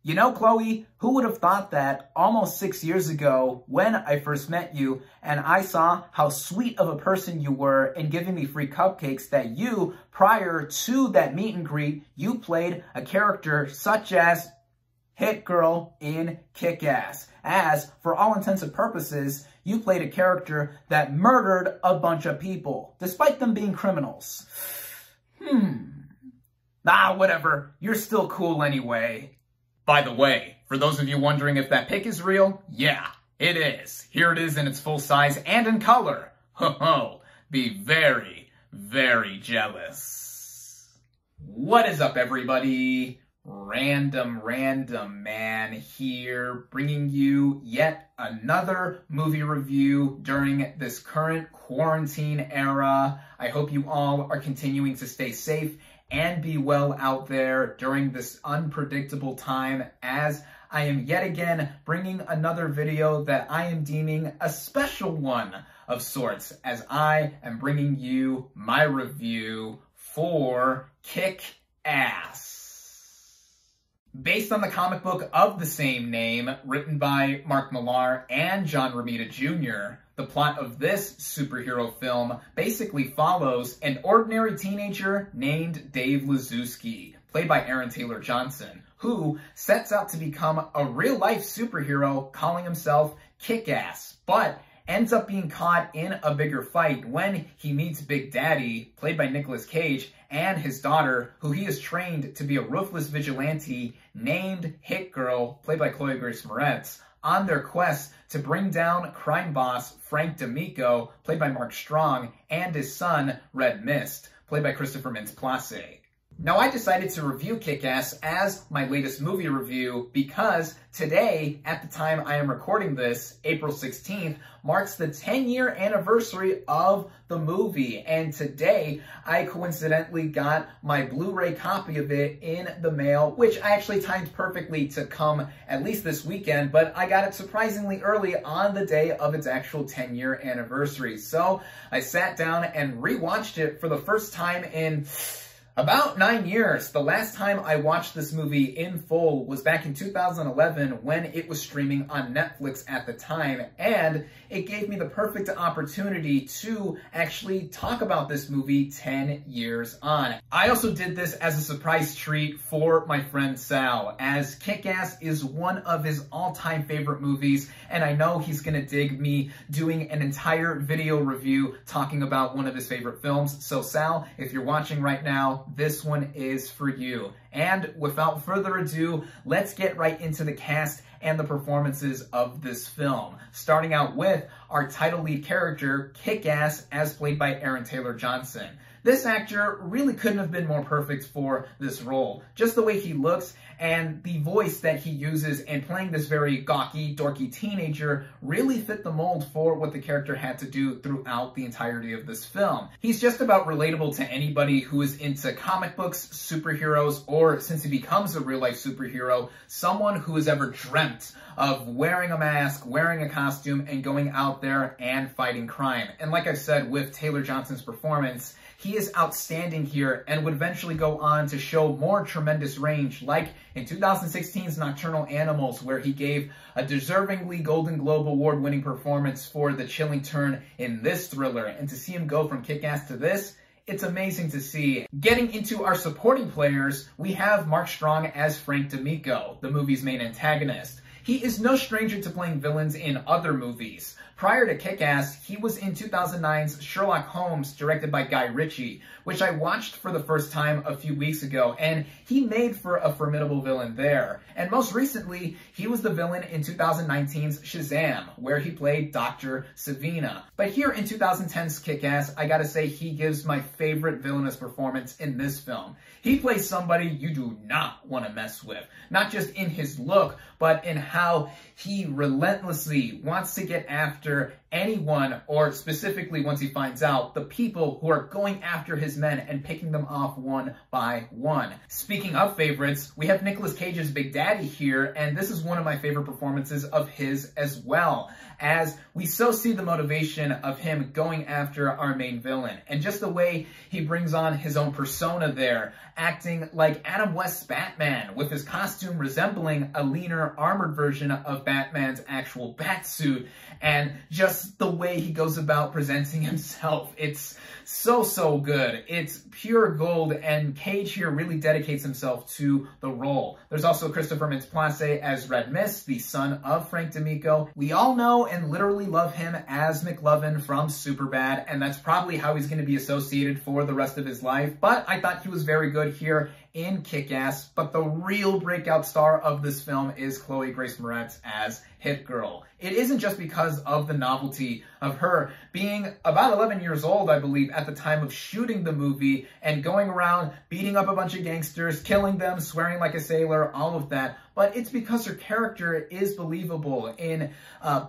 You know, Chloe, who would have thought that almost 6 years ago when I first met you and I saw how sweet of a person you were in giving me free cupcakes that you, prior to that meet and greet, you played a character such as Hit Girl in Kick-Ass. As, for all intents and purposes, you played a character that murdered a bunch of people, despite them being criminals. Whatever. You're still cool anyway. By the way, for those of you wondering if that pic is real, yeah, it is. Here it is in its full size and in color. Ho-ho, be very, very jealous. What is up, everybody? RandomRandomMan here, bringing you yet another movie review during this current quarantine era. I hope you all are continuing to stay safe and be well out there during this unpredictable time, as I am yet again bringing another video that I am deeming a special one of sorts, as I am bringing you my review for Kick-Ass. Based on the comic book of the same name, written by Mark Millar and John Romita Jr., the plot of this superhero film basically follows an ordinary teenager named Dave Lazowski, played by Aaron Taylor Johnson, who sets out to become a real-life superhero calling himself Kick-Ass, but ends up being caught in a bigger fight when he meets Big Daddy, played by Nicolas Cage, and his daughter, who he has trained to be a ruthless vigilante named Hit Girl, played by Chloe Grace Moretz, on their quest to bring down crime boss Frank D'Amico, played by Mark Strong, and his son, Red Mist, played by Christopher Mintz-Plasse. Now, I decided to review Kick-Ass as my latest movie review because today, at the time I am recording this, April 16th, marks the 10-year anniversary of the movie. And today, I coincidentally got my Blu-ray copy of it in the mail, which I actually timed perfectly to come at least this weekend, but I got it surprisingly early on the day of its actual 10-year anniversary. So I sat down and rewatched it for the first time in about 9 years. The last time I watched this movie in full was back in 2011 when it was streaming on Netflix at the time, and it gave me the perfect opportunity to actually talk about this movie 10 years on. I also did this as a surprise treat for my friend Sal, as Kick-Ass is one of his all-time favorite movies, and I know he's gonna dig me doing an entire video review talking about one of his favorite films. So Sal, if you're watching right now, this one is for you. And without further ado, let's get right into the cast and the performances of this film. Starting out with our title lead character, Kick-Ass, as played by Aaron Taylor Johnson. This actor really couldn't have been more perfect for this role. Just the way he looks and the voice that he uses in playing this very gawky, dorky teenager really fit the mold for what the character had to do throughout the entirety of this film. He's just about relatable to anybody who is into comic books, superheroes, or since he becomes a real-life superhero, someone who has ever dreamt of wearing a mask, wearing a costume, and going out there and fighting crime. And like I said, with Taylor Johnson's performance, he is outstanding here and would eventually go on to show more tremendous range, like in 2016's Nocturnal Animals, where he gave a deservingly Golden Globe Award-winning performance for the chilling turn in this thriller. And to see him go from Kick-Ass to this, it's amazing to see. Getting into our supporting players, we have Mark Strong as Frank D'Amico, the movie's main antagonist. He is no stranger to playing villains in other movies. Prior to Kick-Ass, he was in 2009's Sherlock Holmes, directed by Guy Ritchie, which I watched for the first time a few weeks ago, and he made for a formidable villain there. And most recently, he was the villain in 2019's Shazam, where he played Dr. Savina. But here in 2010's Kick-Ass, I gotta say he gives my favorite villainous performance in this film. He plays somebody you do not want to mess with, not just in his look, but in how he relentlessly wants to get after anyone, or specifically once he finds out, the people who are going after his men and picking them off one by one. Speaking of favorites, we have Nicolas Cage's Big Daddy here, and this is one of my favorite performances of his as well, as we so see the motivation of him going after our main villain, and just the way he brings on his own persona there, acting like Adam West's Batman, with his costume resembling a leaner, armored version of Batman's actual Batsuit, and just the way he goes about presenting himself. It's so good. It's pure gold, and Cage here really dedicates himself to the role. There's also Christopher Mintz-Plasse as Red Mist, the son of Frank D'Amico. We all know and literally love him as McLovin from Superbad, and that's probably how he's going to be associated for the rest of his life, but I thought he was very good here in Kick-Ass. But the real breakout star of this film is Chloe Grace Moretz as Hit Girl. It isn't just because of the novelty of her being about 11 years old, I believe, at the time of shooting the movie, and going around beating up a bunch of gangsters, killing them, swearing like a sailor, all of that, but it's because her character is believable in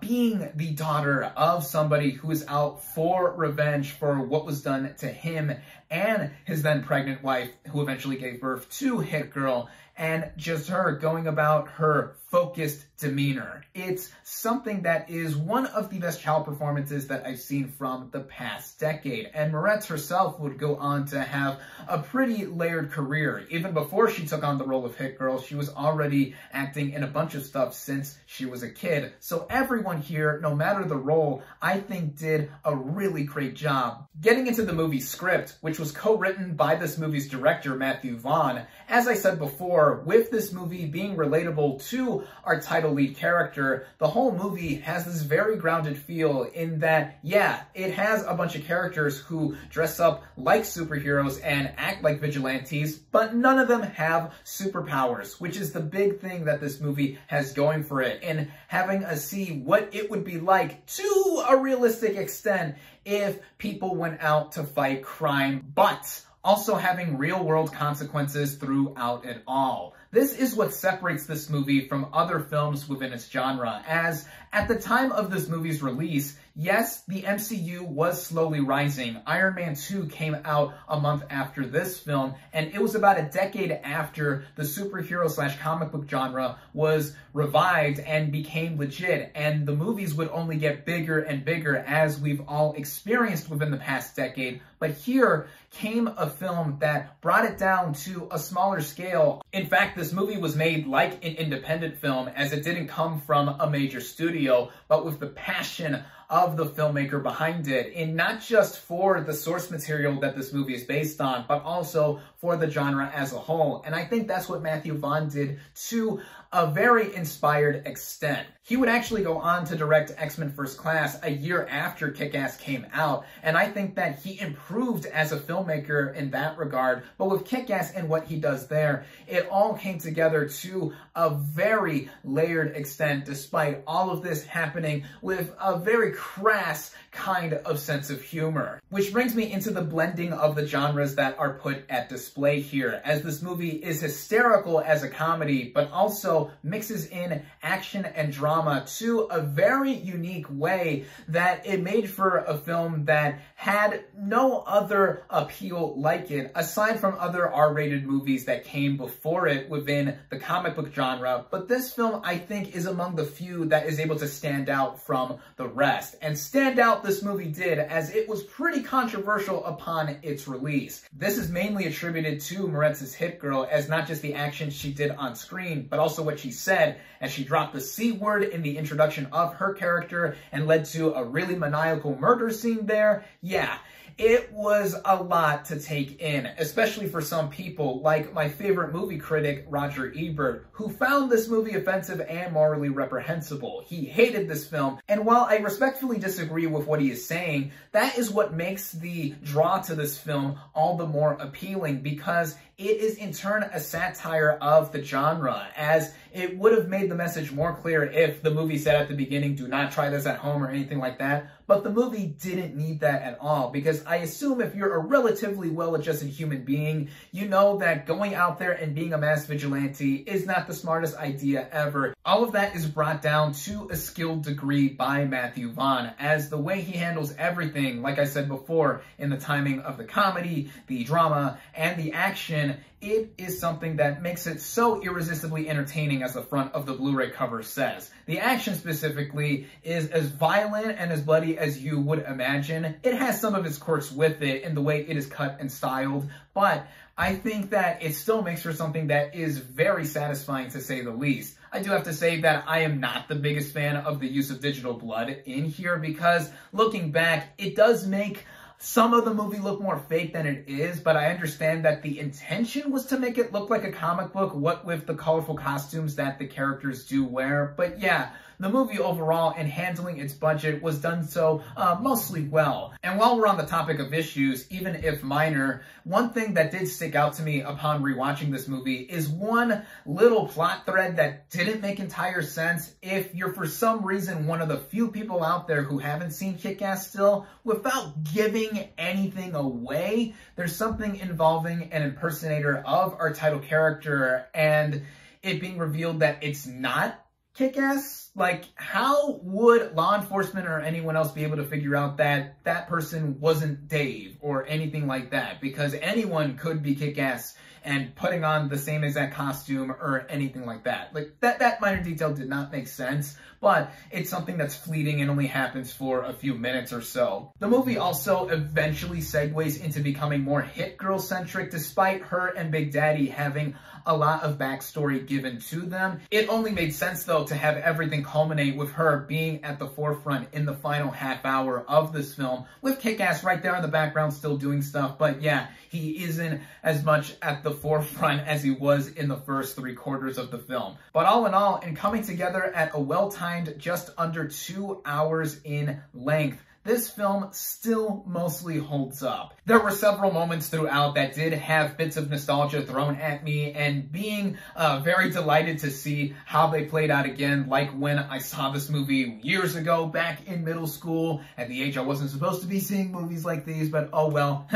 being the daughter of somebody who is out for revenge for what was done to him and his then pregnant wife, who eventually gave birth to Hit Girl, and just her going about her focused demeanor. It's something that is one of the best child performances that I've seen from the past decade, and Moretz herself would go on to have a pretty layered career. Even before she took on the role of Hit Girl, she was already acting in a bunch of stuff since she was a kid. So everyone here, no matter the role, I think did a really great job. Getting into the movie's script, which was co-written by this movie's director, Matthew Vaughn, as I said before, with this movie being relatable to our title lead character, the whole movie has this very grounded feel in that, yeah, it has a bunch of characters who dress up like superheroes and act like vigilantes, but none of them have superpowers, which is the big thing that this movie has going for it, and having us see what it would be like to a realistic extent if people went out to fight crime, but also having real-world consequences throughout it all. This is what separates this movie from other films within its genre, as at the time of this movie's release, yes, the MCU was slowly rising. Iron Man 2 came out a month after this film, and it was about a decade after the superhero/comic book genre was revived and became legit, and the movies would only get bigger and bigger as we've all experienced within the past decade. But here came a film that brought it down to a smaller scale. In fact, this movie was made like an independent film, as it didn't come from a major studio, but with the passion of the filmmaker behind it, and not just for the source material that this movie is based on, but also for the genre as a whole. And I think that's what Matthew Vaughn did to a very inspired extent. He would actually go on to direct X-Men First Class a year after Kick-Ass came out, and I think that he improved as a filmmaker in that regard. But with Kick-Ass and what he does there, it all came together to a very layered extent, despite all of this happening with a very crass kind of sense of humor. Which brings me into the blending of the genres that are put at display here, as this movie is hysterical as a comedy, but also mixes in action and drama to a very unique way that it made for a film that had no other appeal like it, aside from other R-rated movies that came before it within the comic book genre. But this film, I think, is among the few that is able to stand out from the rest. And stand out this movie did, as it was pretty controversial upon its release. This is mainly attributed to Moretz's Hit Girl, as not just the action she did on screen, but also what she said, as she dropped the C word in the introduction of her character and led to a really maniacal murder scene there. Yeah, it was a lot to take in, especially for some people, like my favorite movie critic, Roger Ebert, who found this movie offensive and morally reprehensible. He hated this film, and while I respectfully disagree with what he is saying, that is what makes the draw to this film all the more appealing, because it is in turn a satire of the genre, as it would have made the message more clear if the movie said at the beginning, do not try this at home or anything like that. But the movie didn't need that at all, because I assume if you're a relatively well-adjusted human being, you know that going out there and being a mass vigilante is not the smartest idea ever. All of that is brought down to a skilled degree by Matthew Vaughn, as the way he handles everything, like I said before, in the timing of the comedy, the drama, and the action, it is something that makes it so irresistibly entertaining, as the front of the Blu-ray cover says. The action specifically is as violent and as bloody as you would imagine. It has some of its quirks with it in the way it is cut and styled, but I think that it still makes for something that is very satisfying, to say the least. I do have to say that I am not the biggest fan of the use of digital blood in here, because looking back, it does make some of the movie look more fake than it is, but I understand that the intention was to make it look like a comic book, what with the colorful costumes that the characters do wear. But yeah, the movie overall, in handling its budget, was done so mostly well. And while we're on the topic of issues, even if minor, one thing that did stick out to me upon rewatching this movie is one little plot thread that didn't make entire sense. If you're for some reason one of the few people out there who haven't seen Kick-Ass still, without giving anything away, there's something involving an impersonator of our title character, and it being revealed that it's not Kick-Ass. Like, how would law enforcement or anyone else be able to figure out that that person wasn't Dave or anything like that? Because anyone could be Kick-Ass and putting on the same exact costume or anything like that. Like, that minor detail did not make sense, but it's something that's fleeting and only happens for a few minutes or so. The movie also eventually segues into becoming more Hit Girl-centric, despite her and Big Daddy having a lot of backstory given to them. It only made sense, though, to have everything culminate with her being at the forefront in the final half hour of this film, with Kick-Ass right there in the background still doing stuff. But yeah, he isn't as much at the forefront as he was in the first 3/4 of the film. But all in all, in coming together at a well-timed just under 2 hours in length, this film still mostly holds up. There were several moments throughout that did have bits of nostalgia thrown at me, and being very delighted to see how they played out again, like when I saw this movie years ago back in middle school, at the age I wasn't supposed to be seeing movies like these, but oh well.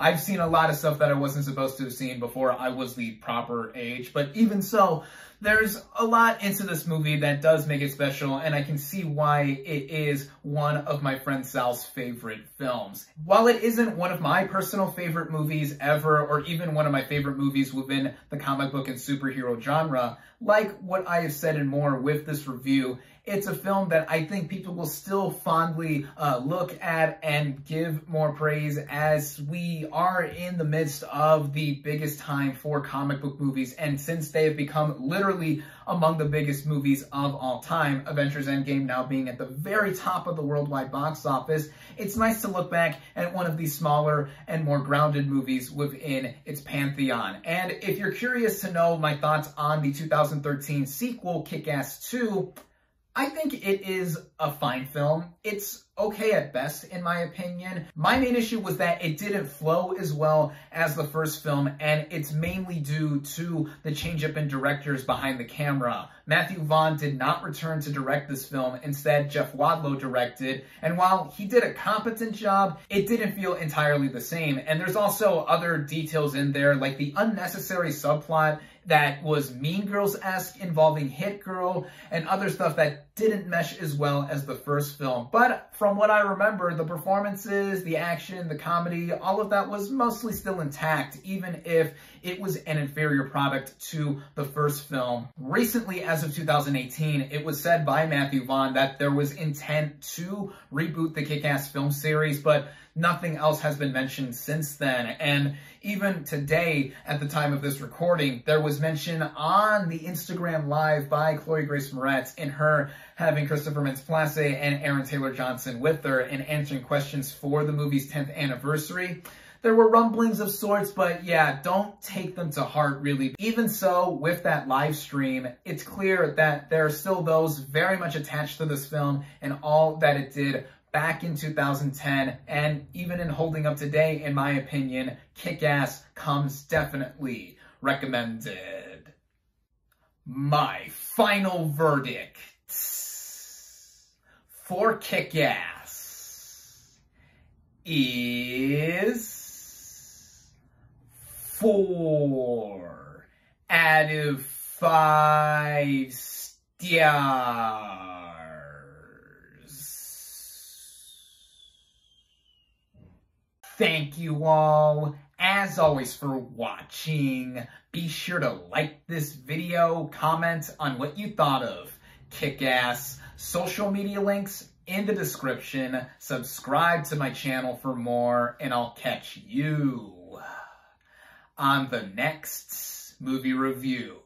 I've seen a lot of stuff that I wasn't supposed to have seen before I was the proper age, but even so, there's a lot into this movie that does make it special, and I can see why it is one of my friend Sal's favorite films. While it isn't one of my personal favorite movies ever, or even one of my favorite movies within the comic book and superhero genre, like what I have said and more with this review, it's a film that I think people will still fondly look at and give more praise, as we are in the midst of the biggest time for comic book movies. And since they have become literally among the biggest movies of all time, Avengers Endgame now being at the very top of the worldwide box office, it's nice to look back at one of these smaller and more grounded movies within its pantheon. And if you're curious to know my thoughts on the 2013 sequel, Kick-Ass 2, I think it is a fine film. It's okay at best, in my opinion. My main issue was that it didn't flow as well as the first film, and it's mainly due to the change-up in directors behind the camera. Matthew Vaughn did not return to direct this film. Instead, Jeff Wadlow directed, and while he did a competent job, it didn't feel entirely the same. And there's also other details in there, like the unnecessary subplot that was Mean Girls-esque involving Hit Girl, and other stuff that didn't mesh as well as the first film. But from what I remember, the performances, the action, the comedy, all of that was mostly still intact, even if it was an inferior product to the first film. Recently, as of 2018, it was said by Matthew Vaughn that there was intent to reboot the Kick-Ass film series, but nothing else has been mentioned since then. And even today, at the time of this recording, there was mention on the Instagram Live by Chloe Grace Moretz in her having Christopher Mintz-Plasse and Aaron Taylor-Johnson with her and answering questions for the movie's 10th anniversary. There were rumblings of sorts, but yeah, don't take them to heart, really. Even so, with that live stream, it's clear that there are still those very much attached to this film and all that it did back in 2010, and even in holding up today, in my opinion, Kick-Ass comes definitely recommended. My final verdict for Kick-Ass is 4 out of 5 stars. Thank you all, as always, for watching. Be sure to like this video, comment on what you thought of Kick-Ass. Social media links in the description. Subscribe to my channel for more, and I'll catch you on the next movie review.